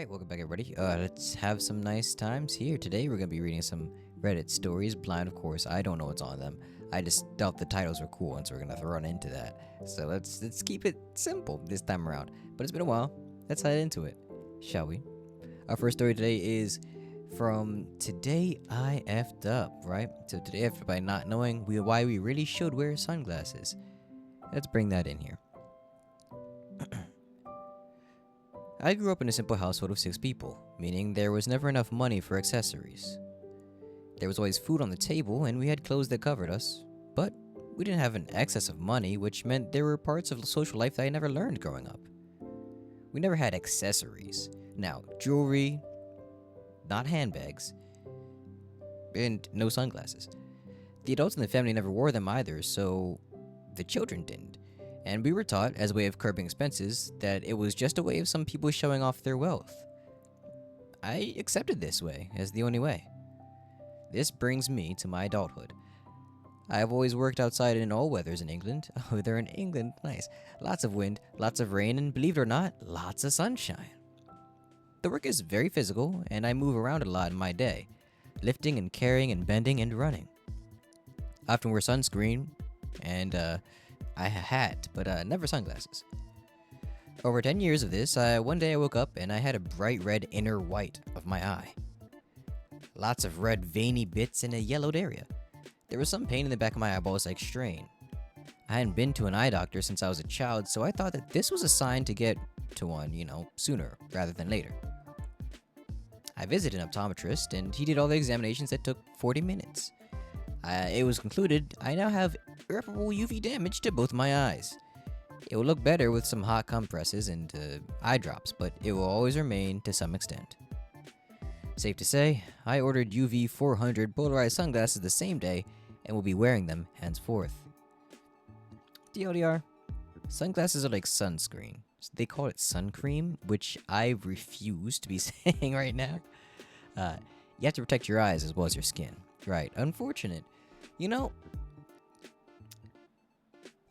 Alright, welcome back everybody. Let's have some nice times here. Today we're gonna be reading some Reddit stories. Blind, of course. I don't know what's on them. I just thought the titles were cool, and so we're gonna run into that. So let's keep it simple this time around. But it's been a while. Let's head into it, shall we? Our first story today is from Today I Effed Up, right? So today I effed up by not knowing why we really should wear sunglasses. Let's bring that in here. I grew up in a simple household of 6 people, meaning there was never enough money for accessories. There was always food on the table, and we had clothes that covered us, but we didn't have an excess of money, which meant there were parts of social life that I never learned growing up. We never had accessories. Now, jewelry, not handbags, and no sunglasses. The adults in the family never wore them either, so the children didn't. And we were taught, as a way of curbing expenses, that it was just a way of some people showing off their wealth. I accepted this way as the only way. This brings me to my adulthood. I have always worked outside in all weathers in England. Oh, they're in England, nice. Lots of wind, lots of rain, and believe it or not, lots of sunshine. The work is very physical, and I move around a lot in my day, lifting and carrying and bending and running. I often wear sunscreen, and I had, but never sunglasses. Over 10 years of this, one day I woke up and I had a bright red inner white of my eye. Lots of red veiny bits in a yellowed area. There was some pain in the back of my eyeballs like strain. I hadn't been to an eye doctor since I was a child, so I thought that this was a sign to get to one, sooner rather than later. I visited an optometrist and he did all the examinations that took 40 minutes. It was concluded I now have irreparable UV damage to both my eyes. It will look better with some hot compresses and eye drops, but it will always remain to some extent. Safe to say, I ordered UV 400 polarized sunglasses the same day and will be wearing them henceforth. TLDR, sunglasses are like sunscreen. They call it sun cream, which I refuse to be saying right now. You have to protect your eyes as well as your skin. Right, unfortunate.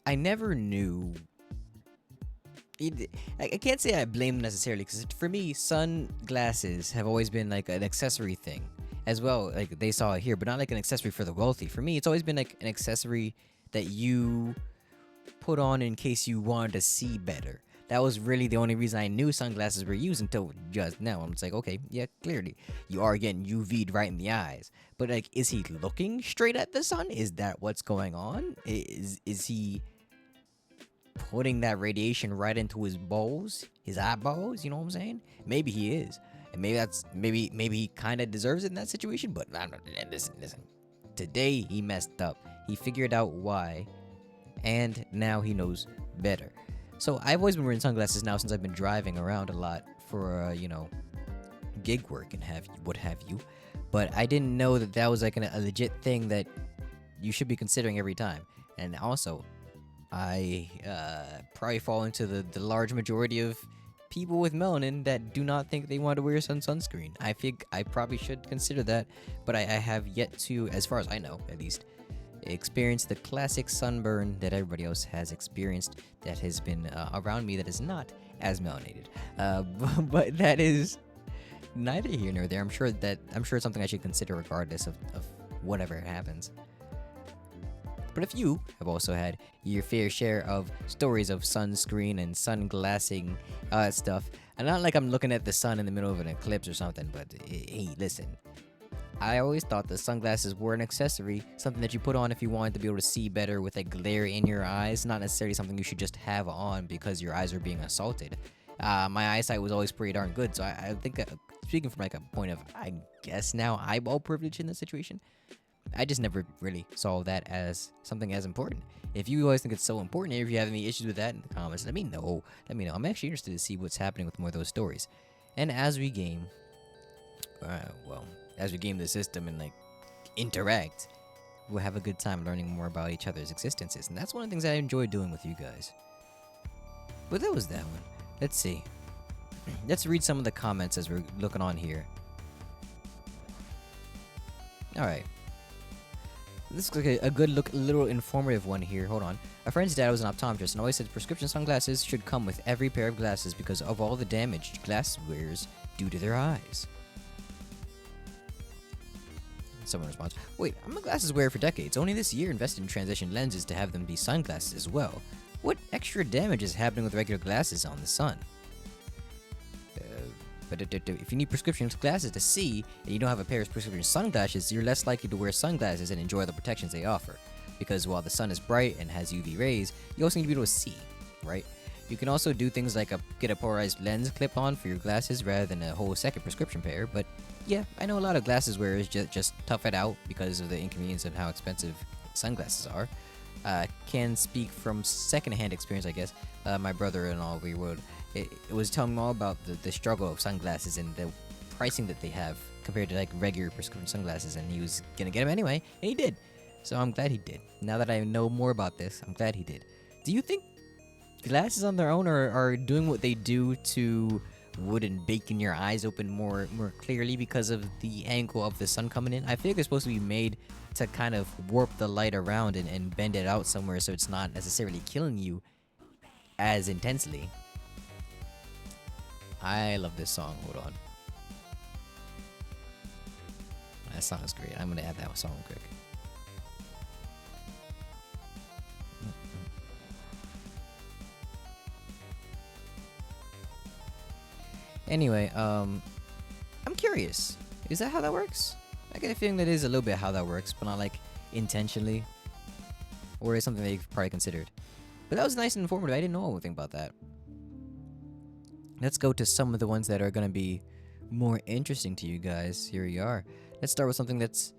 I never knew. I can't say I blame them necessarily, because for me, sunglasses have always been like an accessory thing as well. Like they saw it here, but not like an accessory for the wealthy. For me, it's always been like an accessory that you put on in case you wanted to see better. That was really the only reason I knew sunglasses were used until just now. I'm just like, okay, yeah, clearly you are getting UV'd right in the eyes. But like, is he looking straight at the sun? Is that what's going on? Is he putting that radiation right into his balls, his eyeballs? You know what I'm saying? Maybe he is, and maybe he kind of deserves it in that situation. But I don't know. Listen. Today he messed up. He figured out why, and now he knows better. So I've always been wearing sunglasses now since I've been driving around a lot for gig work and what have you. But I didn't know that was like a legit thing that you should be considering every time. And also, I probably fall into the large majority of people with melanin that do not think they want to wear sunscreen. I think I probably should consider that, but I have yet to, as far as I know at least, experience the classic sunburn that everybody else has experienced that has been around me that is not as melanated. But that is neither here nor there. I'm sure it's something I should consider regardless of whatever happens. But if you have also had your fair share of stories of sunscreen and sunglassing stuff, and not like I'm looking at the sun in the middle of an eclipse or something, but hey, listen. I always thought that sunglasses were an accessory, something that you put on if you wanted to be able to see better with a glare in your eyes, not necessarily something you should just have on because your eyes are being assaulted. My eyesight was always pretty darn good, so I think, speaking from like a point of, I guess now, eyeball privilege in this situation, I just never really saw that as something as important. If you always think it's so important, if you have any issues with that in the comments, let me know. I'm actually interested to see what's happening with more of those stories. And as we game the system and like interact, we'll have a good time learning more about each other's existences, and that's one of the things I enjoy doing with you guys. But that was that one. Let's see. Let's read some of the comments as we're looking on here. Alright. This looks like a good little informative one here. Hold on. A friend's dad was an optometrist and always said prescription sunglasses should come with every pair of glasses because of all the damage glass wearers due to their eyes. Someone responds, wait, I'm a glasses wearer for decades. Only this year invested in transition lenses to have them be sunglasses as well. What extra damage is happening with regular glasses on the sun? But if you need prescription glasses to see, and you don't have a pair of prescription sunglasses, you're less likely to wear sunglasses and enjoy the protections they offer. Because while the sun is bright and has UV rays, you also need to be able to see, right? You can also do things like get a polarized lens clip on for your glasses rather than a whole second prescription pair, but yeah, I know a lot of glasses wearers just tough it out because of the inconvenience of how expensive sunglasses are. Can speak from secondhand experience, I guess. My brother-in-law, it was telling me all about the struggle of sunglasses and the pricing that they have compared to like regular prescription sunglasses, and he was gonna get them anyway, and he did. So I'm glad he did. Now that I know more about this, I'm glad he did. Do you think glasses on their own are doing what they do to wouldn't baking your eyes open more clearly because of the angle of the sun coming in? I feel like they're supposed to be made to kind of warp the light around and bend it out somewhere so it's not necessarily killing you as intensely. I love this song. Hold on. That song is great. I'm gonna add that song quick. Anyway, I'm curious. Is that how that works? I get a feeling that is a little bit how that works, but not like intentionally. Or is something that you've probably considered. But that was nice and informative. I didn't know anything about that. Let's go to some of the ones that are going to be more interesting to you guys. Here we are. Let's start with something that's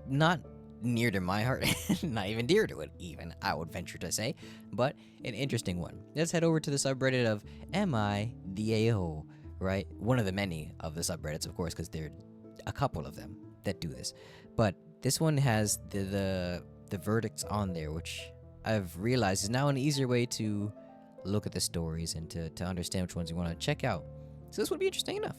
not near to my heart, not even dear to it, even, I would venture to say, but an interesting one. Let's head over to the subreddit of Am I the A-hole, right? One of the many of the subreddits, of course, because there are a couple of them that do this. But this one has the verdicts on there, which I've realized is now an easier way to look at the stories and to understand which ones you want to check out. So this would be interesting enough.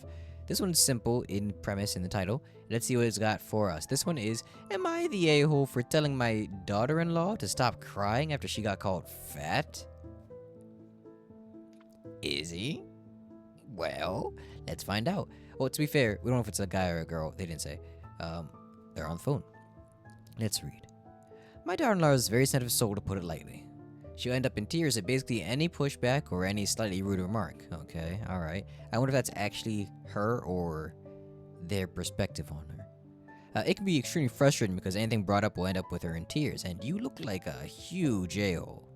This one's simple in premise in the title. Let's see what it's got for us. This one is, am I the a-hole for telling my daughter-in-law to stop crying after she got called fat? Is he? Well, let's find out. Well, to be fair, we don't know if it's a guy or a girl. They didn't say. They're on the phone. Let's read. My daughter-in-law is a very sensitive soul, to put it lightly. She'll end up in tears at basically any pushback or any slightly rude remark. Okay, alright. I wonder if that's actually her or their perspective on her. It can be extremely frustrating because anything brought up will end up with her in tears, and you look like a huge a-hole.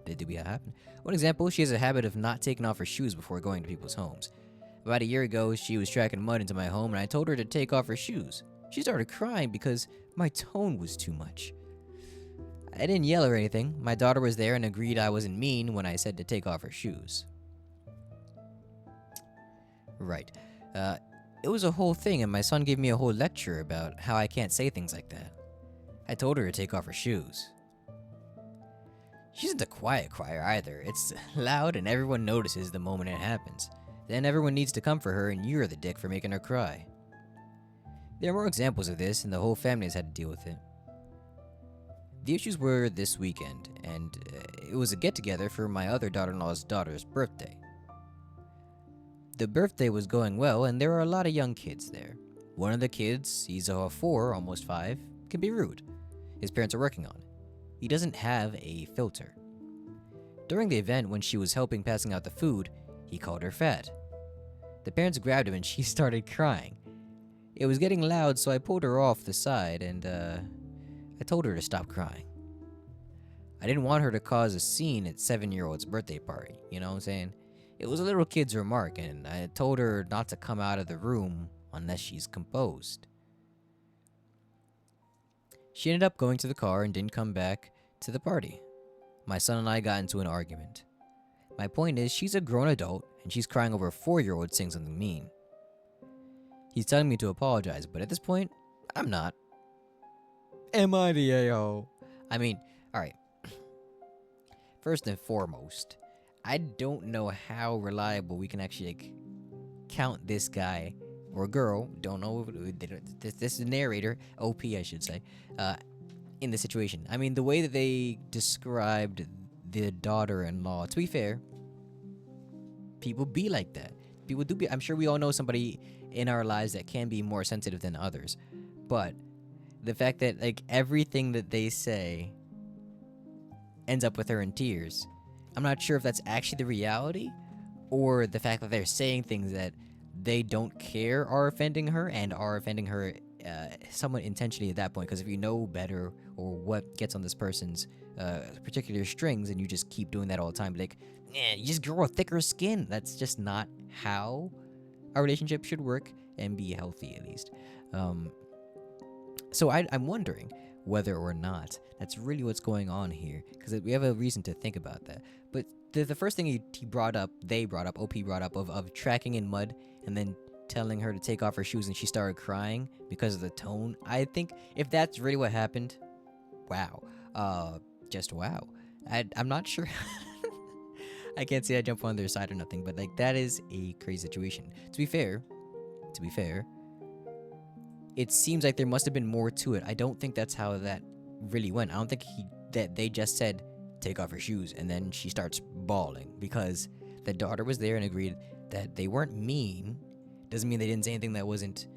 Did we happen? One example, she has a habit of not taking off her shoes before going to people's homes. About a year ago, she was tracking mud into my home, and I told her to take off her shoes. She started crying because my tone was too much. I didn't yell or anything. My daughter was there and agreed I wasn't mean when I said to take off her shoes. Right. It was a whole thing, and my son gave me a whole lecture about how I can't say things like that. I told her to take off her shoes. She isn't a quiet crier either. It's loud and everyone notices the moment it happens. Then everyone needs to come for her, and you're the dick for making her cry. There are more examples of this, and the whole family has had to deal with it. The issues were this weekend, and it was a get-together for my other daughter-in-law's daughter's birthday. The birthday was going well, and there were a lot of young kids there. One of the kids, he's 4, almost 5, can be rude. His parents are working on it. He doesn't have a filter. During the event, when she was helping passing out the food, he called her fat. The parents grabbed him and she started crying. It was getting loud, so I pulled her off the side and I told her to stop crying. I didn't want her to cause a scene at 7-year-old's birthday party, you know what I'm saying? It was a little kid's remark, and I told her not to come out of the room unless she's composed. She ended up going to the car and didn't come back to the party. My son and I got into an argument. My point is, she's a grown adult, and she's crying over a 4-year-old saying something mean. He's telling me to apologize, but at this point, I'm not. Am I the a-hole? I mean, alright. First and foremost, I don't know how reliable we can actually count this guy or girl, don't know, this is the narrator, OP I should say, in the situation. I mean, the way that they described the daughter-in-law, to be fair, people be like that. people do be. I'm sure we all know somebody in our lives that can be more sensitive than others, but the fact that like everything that they say ends up with her in tears, I'm not sure if that's actually the reality or the fact that they're saying things that they don't care are offending her and are offending her somewhat intentionally at that point. Because if you know better or what gets on this person's particular strings and you just keep doing that all the time, like, you just grow a thicker skin. That's just not how a relationship should work and be healthy, at least. So I'm wondering whether or not that's really what's going on here, because we have a reason to think about that. But the first thing OP brought up, of tracking in mud and then telling her to take off her shoes and she started crying because of the tone. I think if that's really what happened, wow. Just wow. I'm not sure. I can't say I jump on their side or nothing, but like that is a crazy situation. To be fair, it seems like there must have been more to it. I don't think that's how that really went. I don't think that they just said take off her shoes and then she starts bawling, because the daughter was there and agreed that they weren't mean. Doesn't mean they didn't say anything that wasn't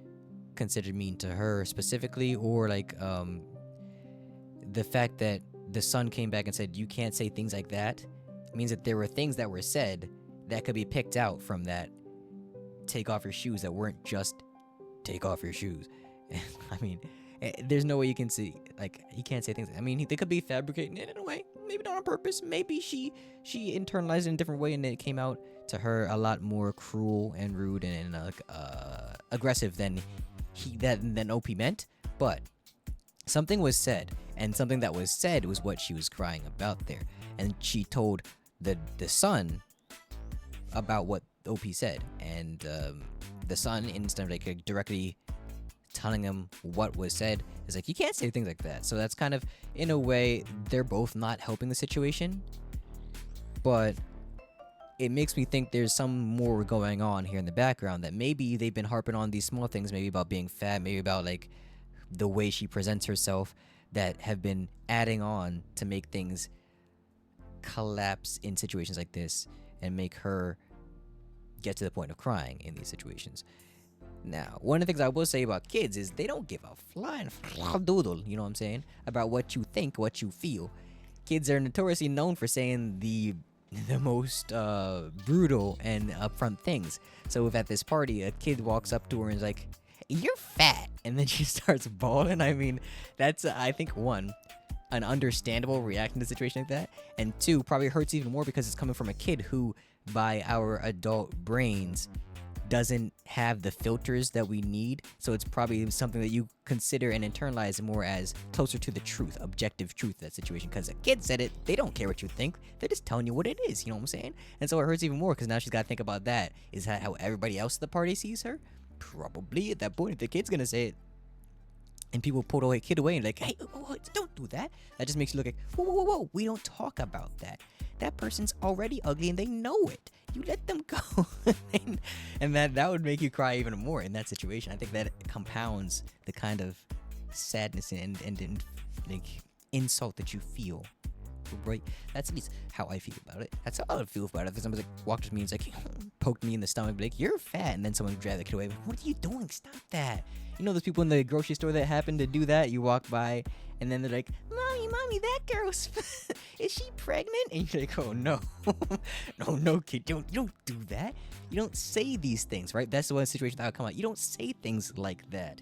considered mean to her specifically, or like the fact that the son came back and said you can't say things like that means that there were things that were said that could be picked out from that take off your shoes that weren't just take off your shoes. I mean, there's no way you can see, like, you can't say things. I mean, they could be fabricating it in a way, maybe not on purpose. Maybe she internalized it in a different way and it came out to her a lot more cruel and rude and aggressive than OP meant. But something was said, and something that was said was what she was crying about there. And she told the son about what OP said, and the son, instead of like directly telling him what was said, is like, you can't say things like that. So that's kind of, in a way, they're both not helping the situation, but it makes me think there's some more going on here in the background, that maybe they've been harping on these small things, maybe about being fat, maybe about like the way she presents herself, that have been adding on to make things collapse in situations like this and make her get to the point of crying in these situations. Now, one of the things I will say about kids is they don't give a flying doodle, you know what I'm saying, about what you think, what you feel. Kids are notoriously known for saying the most brutal and upfront things. So if at this party a kid walks up to her and is like, "You're fat," and then she starts bawling, I mean, that's I think one, an understandable reaction to a situation like that, and two, probably hurts even more because it's coming from a kid who, by our adult brains, doesn't have the filters that we need. So it's probably something that you consider and internalize more as closer to the truth, objective truth of that situation. Because a kid said it, they don't care what you think, they're just telling you what it is, you know what I'm saying? And so it hurts even more because now she's got to think about that. Is that how everybody else at the party sees her? Probably at that point, if the kid's gonna say it and people pull the kid away and like, "Hey, don't do that," that just makes you look like, whoa, we don't talk about that. That person's already ugly and they know it. You let them go. and that would make you cry even more in that situation. I think that compounds the kind of sadness and like insult that you feel. Right? That's at least how I feel about it. That's how I would feel about it. If somebody like walked to me and like poked me in the stomach, like, "You're fat," and then someone grabbed the kid away. What are you doing? Stop that. You know those people in the grocery store that happen to do that? You walk by and then they're like, mommy, that girl's is she pregnant? And you're like, "Oh no." no kid, you don't do that. You don't say these things, right? That's the one situation that would come out. You don't say things like that,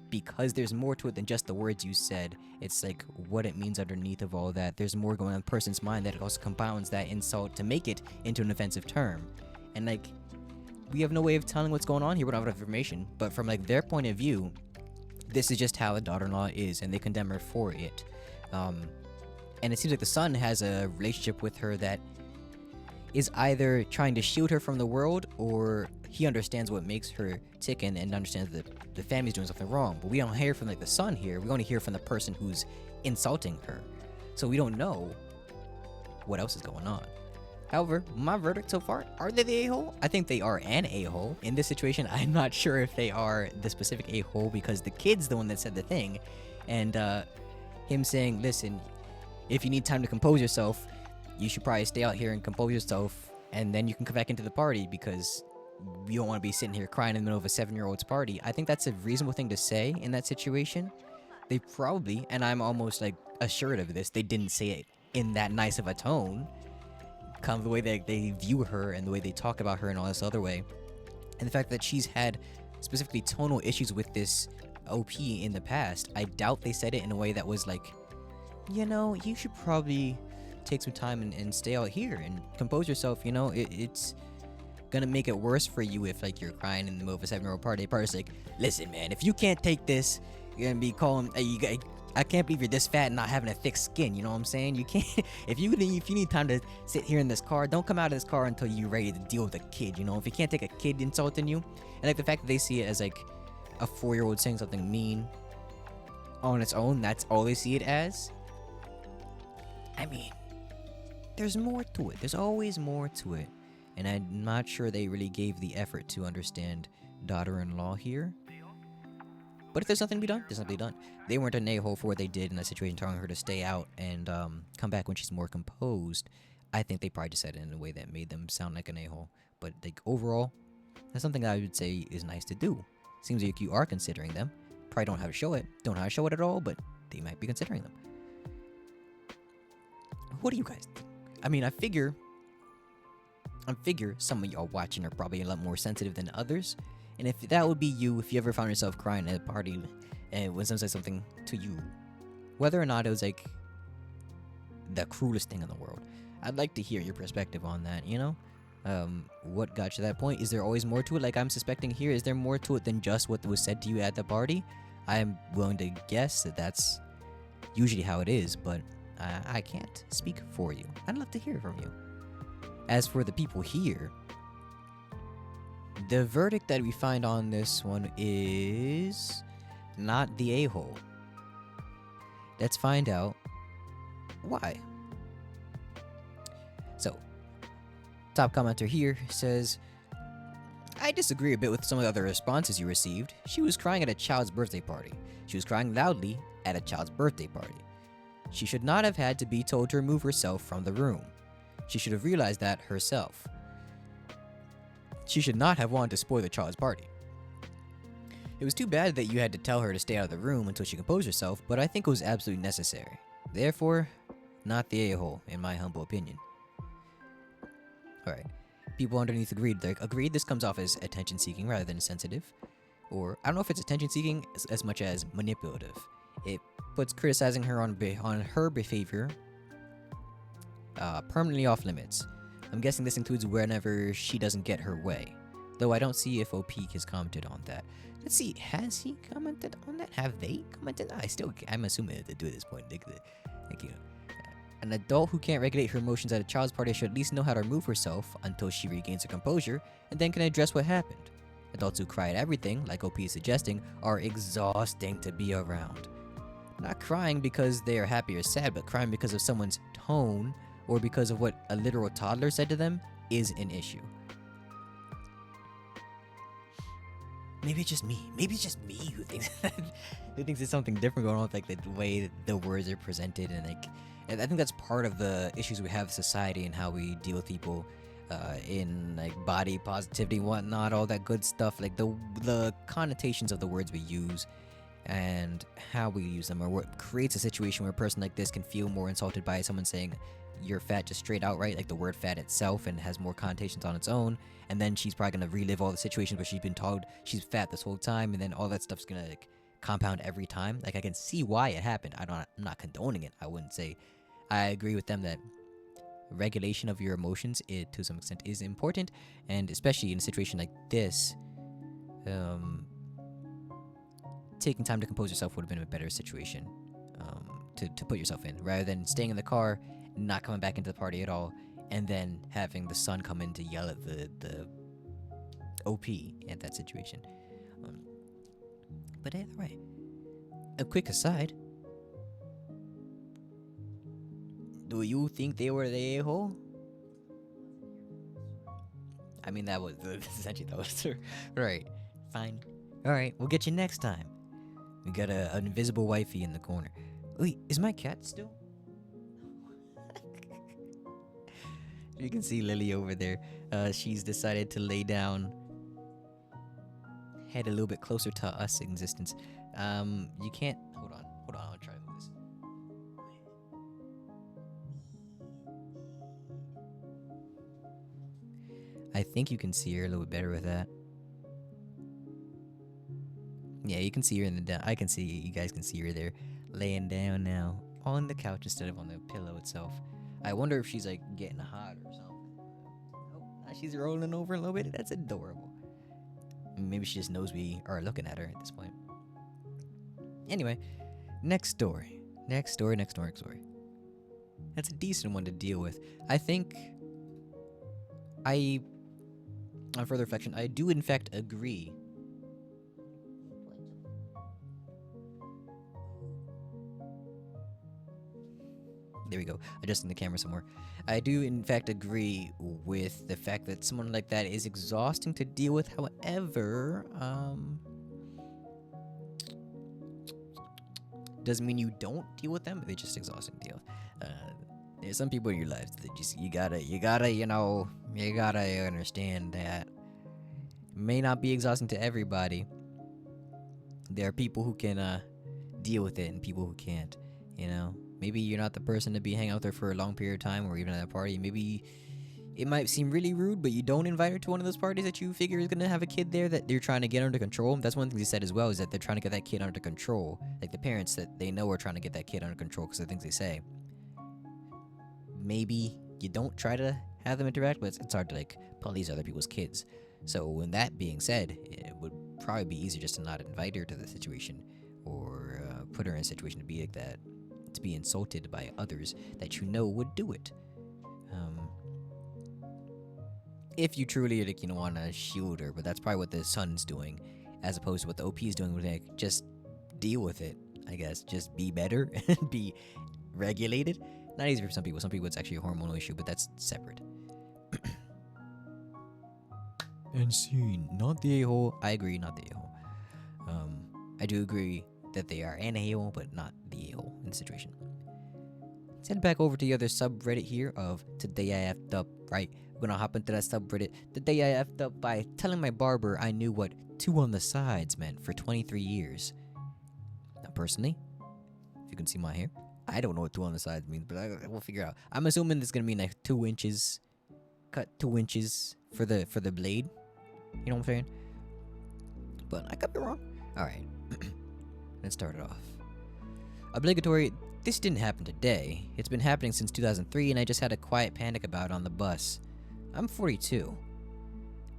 because there's more to it than just the words you said. It's like what it means underneath of all that. There's more going on in the person's mind that also compounds that insult to make it into an offensive term. And like, we have no way of telling what's going on here. We don't have enough information. But from like their point of view, this is just how the daughter-in-law is, and they condemn her for it. And it seems like the son has a relationship with her that is either trying to shield her from the world, or he understands what makes her tick and understands that the family's doing something wrong. But we don't hear from like the son here. We only hear from the person who's insulting her. So we don't know what else is going on. However, my verdict so far, are they the a-hole? I think they are an a-hole. In this situation, I'm not sure if they are the specific a-hole, because the kid's the one that said the thing. And him saying, "Listen, if you need time to compose yourself, you should probably stay out here and compose yourself, and then you can come back into the party," because you don't want to be sitting here crying in the middle of a 7-year-old's party. I think that's a reasonable thing to say in that situation. They probably, and I'm almost like assured of this, they didn't say it in that nice of a tone. Kind of the way they view her and the way they talk about her and all this other way. And the fact that she's had specifically tonal issues with this OP in the past, I doubt they said it in a way that was like, you should probably take some time and stay out here and compose yourself. It's gonna make it worse for you if like you're crying in the middle of a 7-year-old party. The party's like, listen, man, if you can't take this, you're gonna be calling. I can't believe you're this fat and not having a thick skin. You know what I'm saying? You can't. If you need time to sit here in this car, don't come out of this car until you're ready to deal with a kid. If you can't take a kid insulting you, and like the fact that they see it as like a 4-year-old saying something mean on its own, that's all they see it as. I mean, there's more to it. There's always more to it, and I'm not sure they really gave the effort to understand daughter-in-law here. But if there's nothing to be done, there's nothing to be done. They weren't an a-hole for what they did in that situation, telling her to stay out and come back when she's more composed. I think they probably just said it in a way that made them sound like an a-hole. But like overall, that's something I would say is nice to do. Seems like you are considering them. Probably don't know how to show it. Don't know how to show it at all, but they might be considering them. What do you guys think? I mean, I figure some of y'all watching are probably a lot more sensitive than others. And if that would be you, if you ever found yourself crying at a party and when someone said something to you, whether or not it was like the cruelest thing in the world, I'd like to hear your perspective on that, what got you to that point? Is there always more to it? Like I'm suspecting here, is there more to it than just what was said to you at the party? I am willing to guess that that's usually how it is, but I can't speak for you. I'd love to hear from you. As for the people here, the verdict that we find on this one is not the a-hole. Let's find out why. So, top commenter here says, I disagree a bit with some of the other responses you received. She was crying at a child's birthday party. She was crying loudly at a child's birthday party. She should not have had to be told to remove herself from the room. She should have realized that herself. She should not have wanted to spoil the child's party. It was too bad that you had to tell her to stay out of the room until she composed herself, but I think it was absolutely necessary. Therefore, not the a-hole, in my humble opinion. Alright. People underneath agreed. They're agreed this comes off as attention-seeking rather than sensitive. Or, I don't know if it's attention-seeking as much as manipulative. It puts criticizing her on her behavior permanently off limits. I'm guessing this includes whenever she doesn't get her way. Though I don't see if OP has commented on that. Let's see, has he commented on that? Have they commented? I'm assuming that they do at this point. An adult who can't regulate her emotions at a child's party should at least know how to remove herself until she regains her composure, and then can address what happened. Adults who cry at everything, like OP is suggesting, are exhausting to be around. Not crying because they are happy or sad, but crying because of someone's tone or because of what a literal toddler said to them is an issue. Maybe it's just me. Maybe it's just me who thinks there's something different going on with like the way the words are presented, and I think that's part of the issues we have in society and how we deal with people in like body positivity and whatnot, all that good stuff, like the connotations of the words we use and how we use them, or what creates a situation where a person like this can feel more insulted by someone saying you're fat just straight outright, like the word fat itself, and has more connotations on its own. And then she's probably gonna relive all the situations where she's been told she's fat this whole time, and then all that stuff's gonna like compound every time. Like I can see why it happened. I'm not condoning it. I wouldn't say. I agree with them that regulation of your emotions, to some extent, is important, and especially in a situation like this, taking time to compose yourself would have been a better situation to put yourself in, rather than staying in the car, not coming back into the party at all, and then having the son come in to yell at the OP at that situation. But either way, a quick aside. Do you think they were the a-hole? I mean, that was essentially that was right. Fine. All right, we'll get you next time. We got an invisible wifey in the corner. Wait, is my cat still? You can see Lily over there. She's decided to lay down head a little bit closer to us existence. You can't. Hold on. I'll try to move this. I think you can see her a little bit better with that. Yeah, you can see her in the down. I can see you guys can see her there, laying down now on the couch instead of on the pillow itself. I wonder if she's like getting hot or something. Oh, now she's rolling over a little bit. That's adorable. Maybe she just knows we are looking at her at this point. Anyway, next story. Next story. That's a decent one to deal with. I think on further reflection, I do in fact agree. There we go. Adjusting the camera some more. I do in fact agree with the fact that someone like that is exhausting to deal with. However, doesn't mean you don't deal with them. They're just exhausting to deal with. There's some people in your lives that just you gotta understand that it may not be exhausting to everybody. There are people who can deal with it and people who can't. Maybe you're not the person to be hanging out there for a long period of time or even at a party. Maybe it might seem really rude, but you don't invite her to one of those parties that you figure is going to have a kid there that they're trying to get under control. That's one thing they said as well, is that they're trying to get that kid under control. Like the parents that they know are trying to get that kid under control because of the things they say. Maybe you don't try to have them interact, but it's hard to like police other people's kids. So when that being said, it would probably be easier just to not invite her to the situation or put her in a situation to be like that. To be insulted by others that you know would do it. If you truly want to shield her, but that's probably what the son's doing, as opposed to what the OP's doing. Like, just deal with it, I guess. Just be better and be regulated. Not easy for some people. Some people it's actually a hormonal issue, but that's separate. And scene, not the a-hole. I agree, not the a-hole. I do agree that they are an a-hole, but not the a-hole in the situation. Let's head back over to the other subreddit here of Today I Effed Up, right? We're gonna hop into that subreddit. Today I Effed Up by telling my barber I knew what 2 on the sides meant for 23 years. Now, personally, if you can see my hair, I don't know what 2 on the sides means, but we'll figure out. I'm assuming it's gonna mean like 2 inches, cut 2 inches for the blade. You know what I'm saying? But I could be wrong. All right. Let's start it off. Obligatory. This didn't happen today. It's been happening since 2003, and I just had a quiet panic about it on the bus. I'm 42.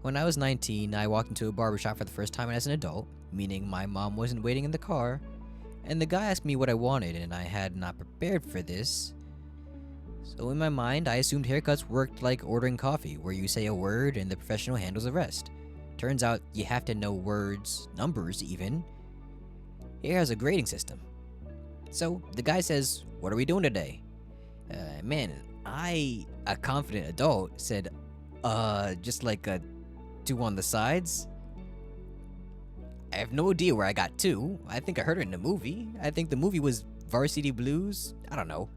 When I was 19, I walked into a barbershop for the first time as an adult, meaning my mom wasn't waiting in the car, and the guy asked me what I wanted, and I had not prepared for this. So in my mind, I assumed haircuts worked like ordering coffee, where you say a word and the professional handles the rest. Turns out you have to know words, numbers even. Hair has a grading system. So the guy says, "What are we doing today?" Man, I, a confident adult, said, just like a 2 on the sides. I have no idea where I got 2. I think I heard it in a movie. I think the movie was Varsity Blues. I don't know.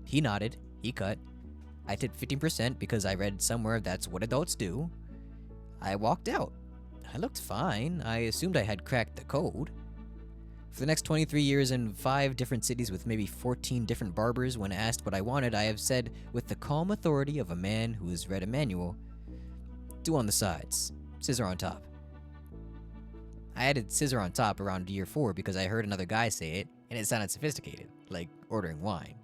He nodded. He cut. I tipped 15% because I read somewhere that's what adults do. I walked out. I looked fine. I assumed I had cracked the code. For the next 23 years in 5 different cities with maybe 14 different barbers, when asked what I wanted, I have said with the calm authority of a man who has read a manual, 2 on the sides, scissor on top. I added scissor on top around year 4 because I heard another guy say it, and it sounded sophisticated, like ordering wine.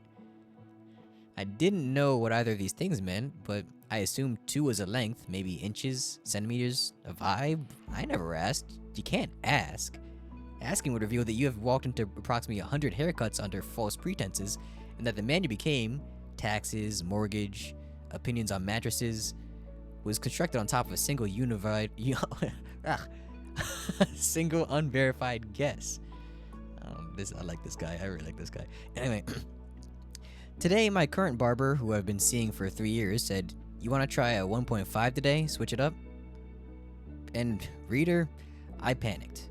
I didn't know what either of these things meant, but I assumed 2 was a length, maybe inches, centimeters, a vibe. I never asked. You can't ask. Asking would reveal that you have walked into approximately 100 haircuts under false pretenses, and that the man you became, taxes, mortgage, opinions on mattresses, was constructed on top of a single single unverified guess. I like this guy. I really like this guy. Anyway, today my current barber, who I've been seeing for 3 years, said, "You want to try a 1.5 today? Switch it up?" And reader, I panicked.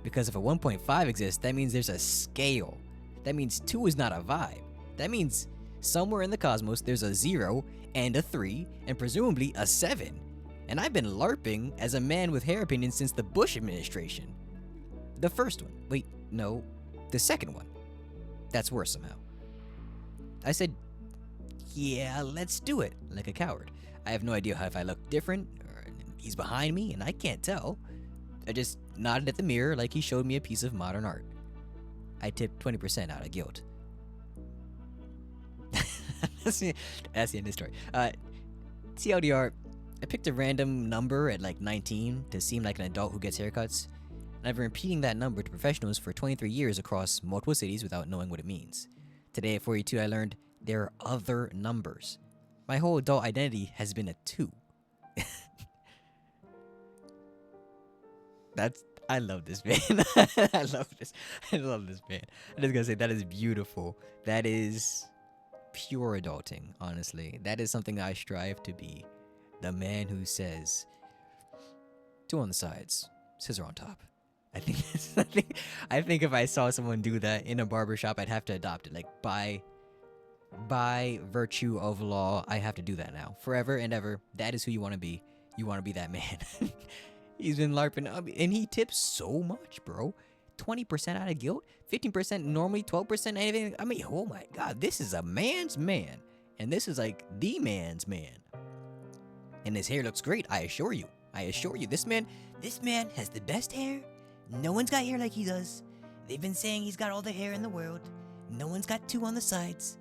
Because if a 1.5 exists, that means there's a scale. That means 2 is not a vibe. That means somewhere in the cosmos there's a 0 and a 3 and presumably a 7. And I've been LARPing as a man with hair opinions since the Bush administration. The first one. Wait, no. The second one. That's worse somehow. I said, yeah, let's do it, like a coward. I have no idea if I look different, or he's behind me, and I can't tell. I just nodded at the mirror like he showed me a piece of modern art. I tipped 20% out of guilt. That's the end of the story. TLDR, I picked a random number at like 19 to seem like an adult who gets haircuts. And I've been repeating that number to professionals for 23 years across multiple cities without knowing what it means. Today at 42, I learned there are other numbers. My whole adult identity has been a 2. I love this man. I love this man. I'm just gonna say that is beautiful. That is pure adulting, honestly. That is something I strive to be. The man who says 2 on the sides, scissor on top. I think if I saw someone do that in a barbershop, I'd have to adopt it. Like by virtue of law, I have to do that now. Forever and ever. That is who you want to be. You want to be that man. He's been LARPing up, and he tips so much, bro. 20% out of guilt, 15% normally, 12% anything. I mean, oh my god, this is a man's man. And this is like the man's man. And his hair looks great, I assure you. This man has the best hair. No one's got hair like he does. They've been saying he's got all the hair in the world. No one's got 2 on the sides.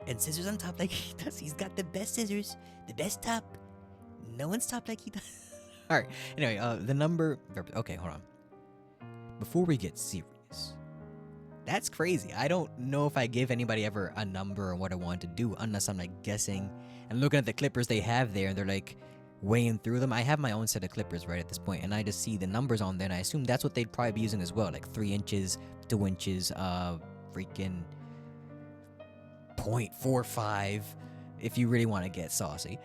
And scissors on top like he does. He's got the best scissors, the best top. No one's top like he does. Alright, anyway, the number... Okay, hold on. Before we get serious, that's crazy. I don't know if I give anybody ever a number or what I want to do unless I'm like guessing and looking at the clippers they have there and they're like weighing through them. I have my own set of clippers right at this point and I just see the numbers on there and I assume that's what they'd probably be using as well, like 3 inches, 2 inches, freaking 0.45 if you really want to get saucy.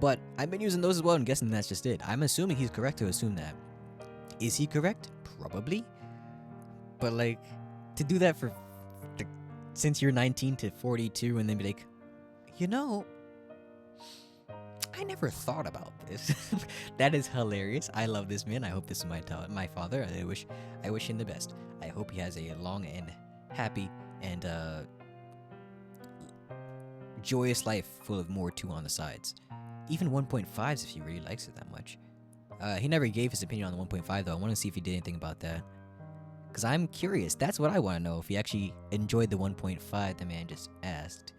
But I've been using those as well and guessing that's just it. I'm assuming he's correct to assume that. Is he correct? Probably. But like, to do that for since you're 19 to 42 and then be like, you know, I never thought about this. That is hilarious. I love this man. I hope this is my father. I wish him the best. I hope he has a long and happy and joyous life full of more 2 on the sides. Even 1.5s if he really likes it that much. He never gave his opinion on the 1.5 though. I want to see if he did anything about that. Because I'm curious. That's what I want to know. If he actually enjoyed the 1.5 the man just asked.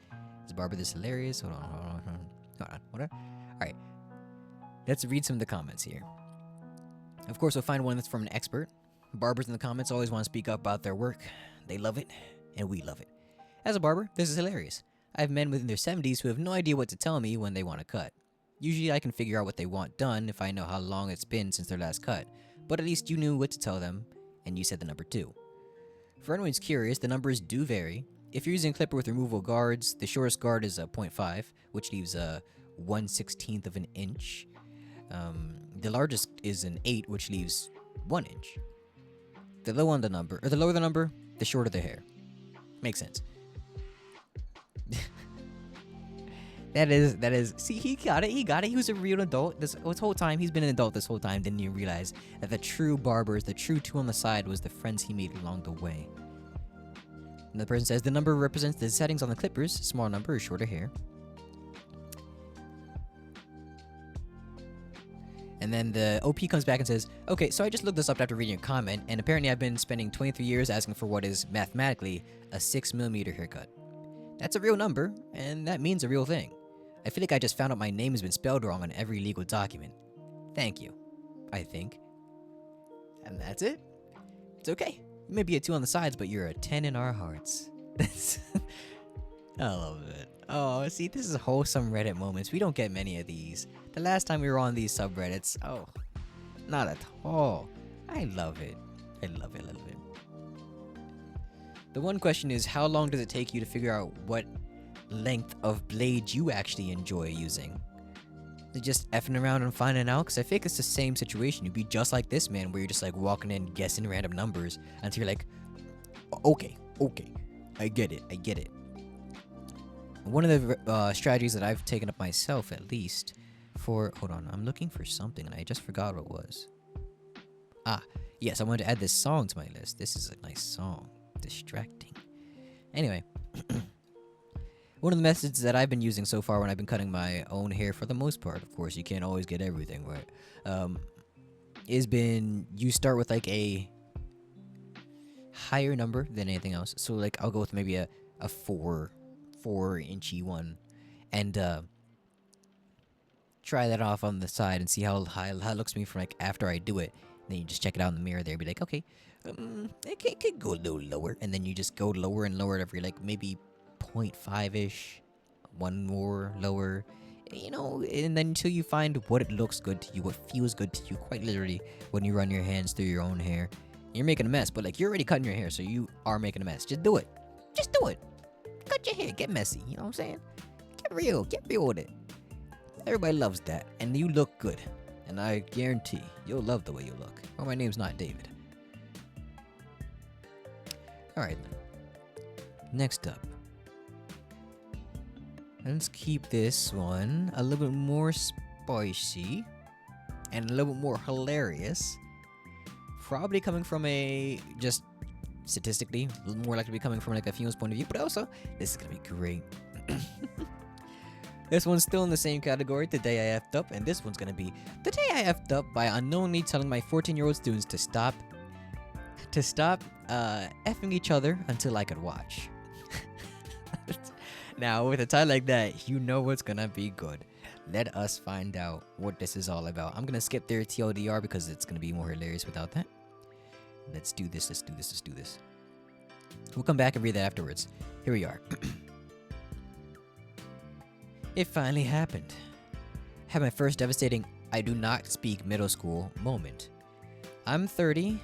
Is Barber this hilarious? Hold on. Alright. Let's read some of the comments here. Of course, we'll find one that's from an expert. Barbers in the comments always want to speak up about their work. They love it, and we love it. As a barber, this is hilarious. I have men within their 70s who have no idea what to tell me when they want a cut. Usually I can figure out what they want done if I know how long it's been since their last cut, but at least you knew what to tell them, and you said the number 2. For anyone who's curious, the numbers do vary. If you're using a clipper with removable guards, the shortest guard is a 0.5, which leaves a 1/16 of an inch. The largest is an 8, which leaves 1 inch. The lower the number, the shorter the hair. Makes sense. That is. See, he got it. He was a real adult. This whole time, he's been an adult this whole time. Didn't even realize that the true barbers, the true 2 on the side, was the friends he made along the way. And the person says the number represents the settings on the clippers. Smaller number is shorter hair. And then the OP comes back and says, okay, so I just looked this up after reading your comment, and apparently I've been spending 23 years asking for what is mathematically a 6mm haircut. That's a real number, and that means a real thing. I feel like I just found out my name has been spelled wrong on every legal document. Thank you, I think. And that's it. It's okay. You may be a 2 on the sides, but you're a 10 in our hearts. I love it. Oh, see, this is wholesome Reddit moments. We don't get many of these. The last time we were on these subreddits, oh, not at all. I love it. I love it. The one question is, how long does it take you to figure out what length of blade you actually enjoy using? Is it just effing around and finding out? Because I think it's the same situation. You'd be just like this man, where you're just like walking in, guessing random numbers until you're like, okay, I get it. One of the strategies that I've taken up myself, at least, for, hold on, I'm looking for something and I just forgot what it was. Ah, yes, I wanted to add this song to my list. This is a nice song. Distracting. Anyway, one of the methods that I've been using so far when I've been cutting my own hair, for the most part, of course, you can't always get everything right, is been, you start with like a higher number than anything else. So like I'll go with maybe a 4 inchy one, and try that off on the side and see how it looks to me from like after I do it. And then you just check it out in the mirror there, be like, okay, it could go a little lower, and then you just go lower and lower every like maybe 0.5-ish, one more lower, you know, and then until you find what it looks good to you, what feels good to you, quite literally, when you run your hands through your own hair. You're making a mess, but like you're already cutting your hair, so you are making a mess. Just do it. Just do it. Cut your hair, get messy, you know what I'm saying? Get real with it. Everybody loves that, and you look good. And I guarantee you'll love the way you look. Well, my name's not David. Alright then. Next up. Let's keep this one a little bit more spicy and a little bit more hilarious. Probably coming from a, just statistically, more likely to be coming from like a female's point of view, but also, this is gonna be great. This one's still in the same category, the day I effed up, and this one's gonna be the day I effed up by unknowingly telling my 14-year-old students to stop effing each other until I could watch. Now, with a title like that, you know what's gonna be good. Let us find out what this is all about. I'm gonna skip their TLDR because it's gonna be more hilarious without that. Let's do this. We'll come back and read that afterwards. Here we are. It finally happened. Had my first devastating I do not speak middle school moment. I'm 30,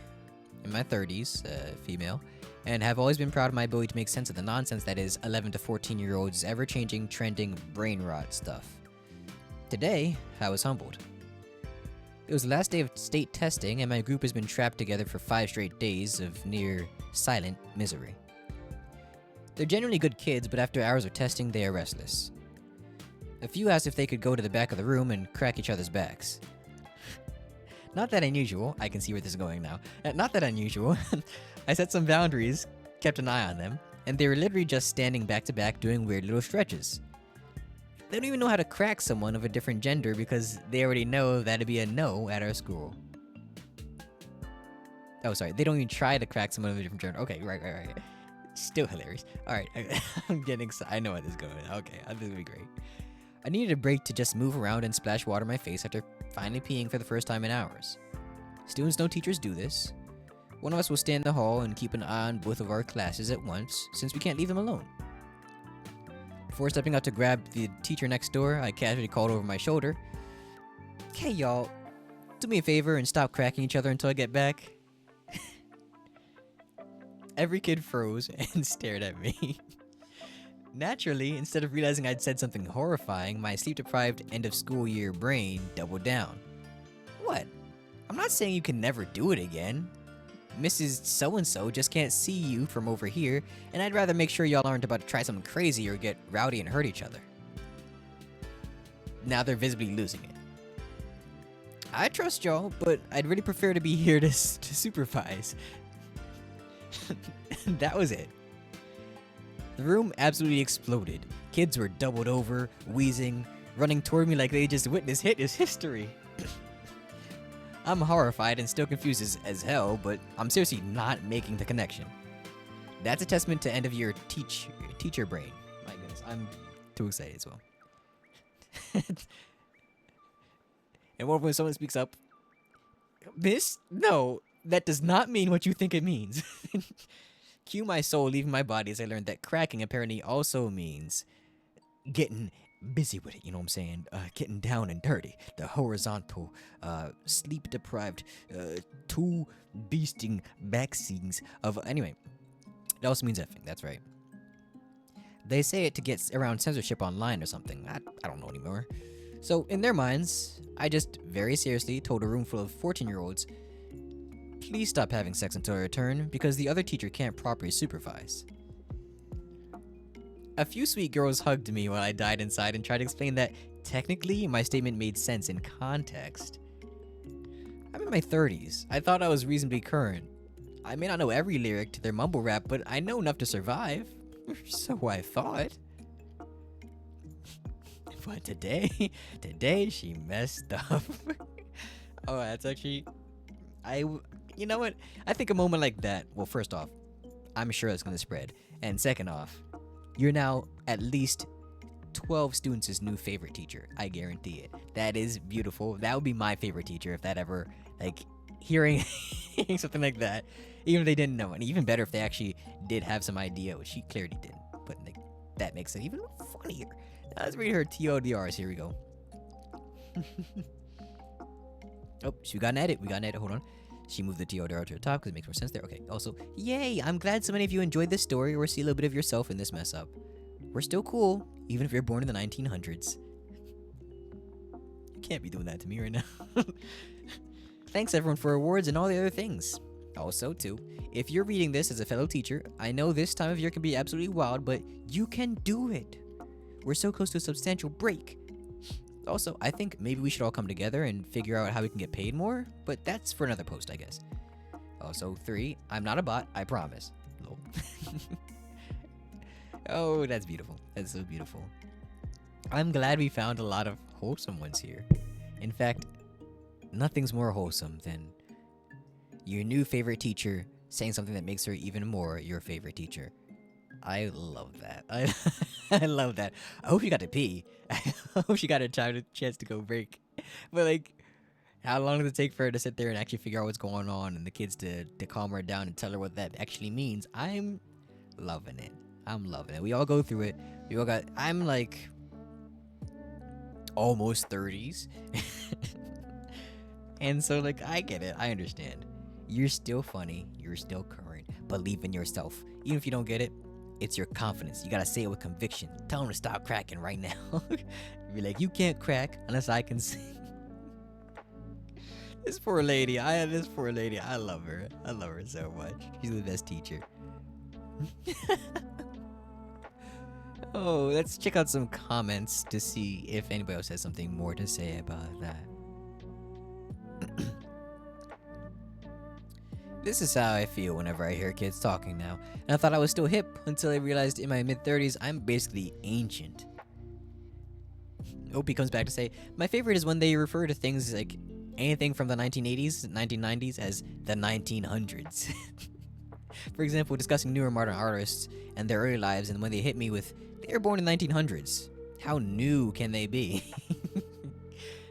in my 30s, female, and have always been proud of my ability to make sense of the nonsense that is 11 to 14-year-olds' ever-changing, trending brain rot stuff. Today, I was humbled. It was the last day of state testing, and my group has been trapped together for 5 straight days of near silent misery. They're genuinely good kids, but after hours of testing, they are restless. A few asked if they could go to the back of the room and crack each other's backs. Not that unusual. I can see where this is going now. Not that unusual. I set some boundaries, kept an eye on them, and they were literally just standing back to back doing weird little stretches. They don't even know how to crack someone of a different gender because they already know that'd be a no at our school. Oh, sorry. They don't even try to crack someone of a different gender. Okay, right. Still hilarious. Alright, I'm getting excited. I know where this is going. Okay, this is gonna be great. I needed a break to just move around and splash water on my face after finally peeing for the first time in hours. Students know teachers do this. One of us will stand in the hall and keep an eye on both of our classes at once, since we can't leave them alone. Before stepping out to grab the teacher next door, I casually called over my shoulder, "Hey y'all, do me a favor and stop cracking each other until I get back." Every kid froze and stared at me. Naturally, instead of realizing I'd said something horrifying, my sleep-deprived end-of-school-year brain doubled down. What? I'm not saying you can never do it again. Mrs. So-and-so just can't see you from over here, and I'd rather make sure y'all aren't about to try something crazy or get rowdy and hurt each other. Now they're visibly losing it. I trust y'all, but I'd really prefer to be here to supervise. That was it. The room absolutely exploded. Kids were doubled over, wheezing, running toward me like they just witnessed history. I'm horrified and still confused as hell, but I'm seriously not making the connection. That's a testament to end-of-year teacher brain. My goodness, I'm too excited as well. And when someone speaks up, "Miss, no, that does not mean what you think it means." Cue my soul leaving my body as I learned that cracking apparently also means getting busy with it, you know what I'm saying? Getting down and dirty. The horizontal, sleep-deprived, two beasting backseas of... Anyway, it also means effing, that's right. They say it to get around censorship online or something. I don't know anymore. So, in their minds, I just very seriously told a room full of 14-year-olds, "Please stop having sex until I return, because the other teacher can't properly supervise." A few sweet girls hugged me while I died inside and tried to explain that technically, my statement made sense in context. I'm in my 30s. I thought I was reasonably current. I may not know every lyric to their mumble rap, but I know enough to survive. So I thought. But today she messed up. Oh, that's actually, you know what? I think a moment like that, well, first off, I'm sure it's gonna spread. And second off, you're now at least 12 students' new favorite teacher. I guarantee it. That is beautiful. That would be my favorite teacher if that ever, like, hearing something like that, even if they didn't know. And even better if they actually did have some idea, which she clearly didn't. But like, that makes it even funnier. Now let's read her TODRs. Here we go. Oh, we got an edit. Hold on. She moved the TODR to the top because it makes more sense there. Okay. Also, yay! I'm glad so many of you enjoyed this story or see a little bit of yourself in this mess up. We're still cool, even if you're born in the 1900s. You can't be doing that to me right now. Thanks everyone for awards and all the other things. Also, too, if you're reading this as a fellow teacher, I know this time of year can be absolutely wild, but you can do it. We're so close to a substantial break. Also, I think maybe we should all come together and figure out how we can get paid more, but that's for another post, I guess. Also, 3, I'm not a bot, I promise. Lol. Oh, that's beautiful. That's so beautiful. I'm glad we found a lot of wholesome ones here. In fact, nothing's more wholesome than your new favorite teacher saying something that makes her even more your favorite teacher. I love that. I love that. I hope you got to pee. I hope she got a chance to go break. But like, how long does it take for her to sit there and actually figure out what's going on and the kids to calm her down and tell her what that actually means? I'm loving it. I'm loving it. We all go through it. I'm like almost 30s. And so like, I get it. I understand. You're still funny. You're still current. Believe in yourself. Even if you don't get it, it's your confidence. You gotta say it with conviction. Tell them to stop cracking right now. Be like, you can't crack unless I can sing. This poor lady. I love her. I love her so much. She's the best teacher. Oh, let's check out some comments to see if anybody else has something more to say about that. This is how I feel whenever I hear kids talking now. And I thought I was still hip until I realized in my mid-30s I'm basically ancient. Opie comes back to say, my favorite is when they refer to things like anything from the 1980s, 1990s as the 1900s. For example, discussing newer modern artists and their early lives, and when they hit me with, they were born in the 1900s. How new can they be?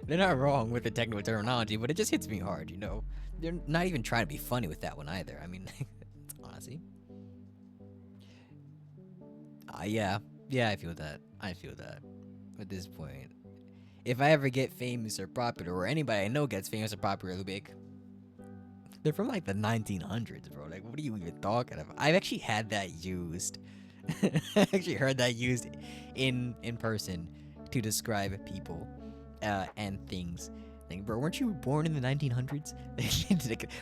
They're not wrong with the technical terminology, but it just hits me hard, you know? They're not even trying to be funny with that one either. I mean, honestly. Yeah, I feel that. At this point. If I ever get famous or popular, or anybody I know gets famous or popular, they'll be like, they're from like the 1900s, bro. Like, what are you even talking about? I've actually had that used. I actually heard that used in person to describe people and things. Like, bro, weren't you born in the 1900s?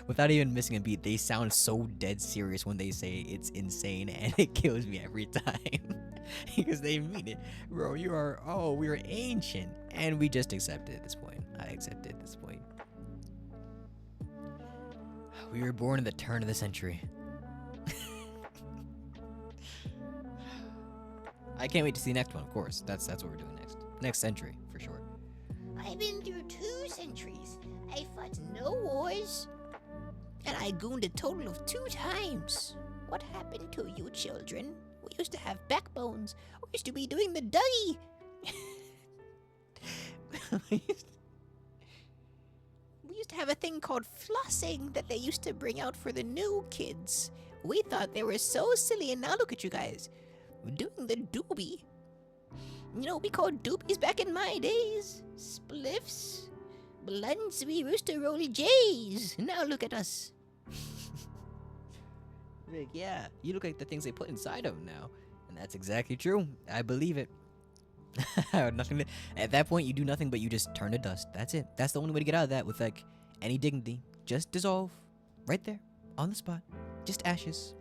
Without even missing a beat, they sound so dead serious when they say it's insane, and it kills me every time. Because they mean it. Bro, we are ancient. And we just accept it at this point. I accept it at this point. We were born in the turn of the century. I can't wait to see the next one, of course. That's what we're doing next. Next century, for sure. I've been through 2 centuries. I fought no wars. And I gooned a total of 2 times. What happened to you children? We used to have backbones. We used to be doing the Dougie. We used to have a thing called flossing that they used to bring out for the new kids. We thought they were so silly, and now look at you guys. We're doing the doobie. You know, we called doobies back in my days. Spliffs, blunts, we used to roll J's. Now look at us. Like, yeah, you look like the things they put inside of them now. And that's exactly true. I believe it. At that point, you do nothing but you just turn to dust. That's it. That's the only way to get out of that with, like, any dignity. Just dissolve. Right there. On the spot. Just ashes.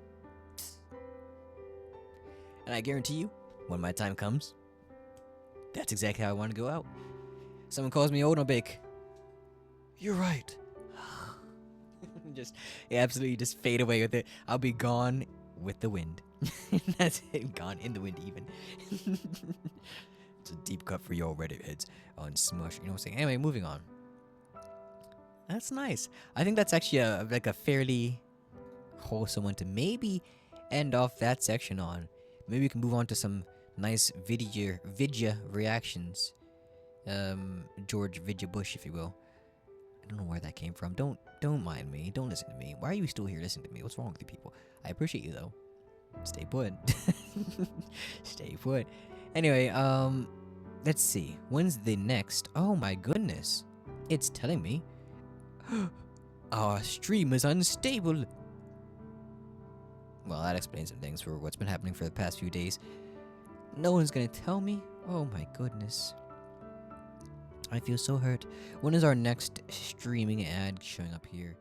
And I guarantee you, when my time comes, That's exactly how I want to go out. Someone calls me old, I'll be like, you're right. Just absolutely just fade away with it. I'll be gone with the wind. That's it. Gone in the wind, even. It's a deep cut for your Reddit heads on Smush. You know what I'm saying? Anyway, moving on. That's nice. I think that's actually like a fairly wholesome one to maybe end off that section on. Maybe we can move on to some nice vidya reactions. George Vidya Bush, if you will. I don't know where that came from. Don't mind me. Don't listen to me. Why are you still here listening to me? What's wrong with you people? I appreciate you though. Stay put. Stay put. Anyway, let's see. When's the next? Oh my goodness. It's telling me our stream is unstable. Well, that explains some things for what's been happening for the past few days. No one's gonna tell me? Oh my goodness. I feel so hurt. When is our next streaming ad showing up here?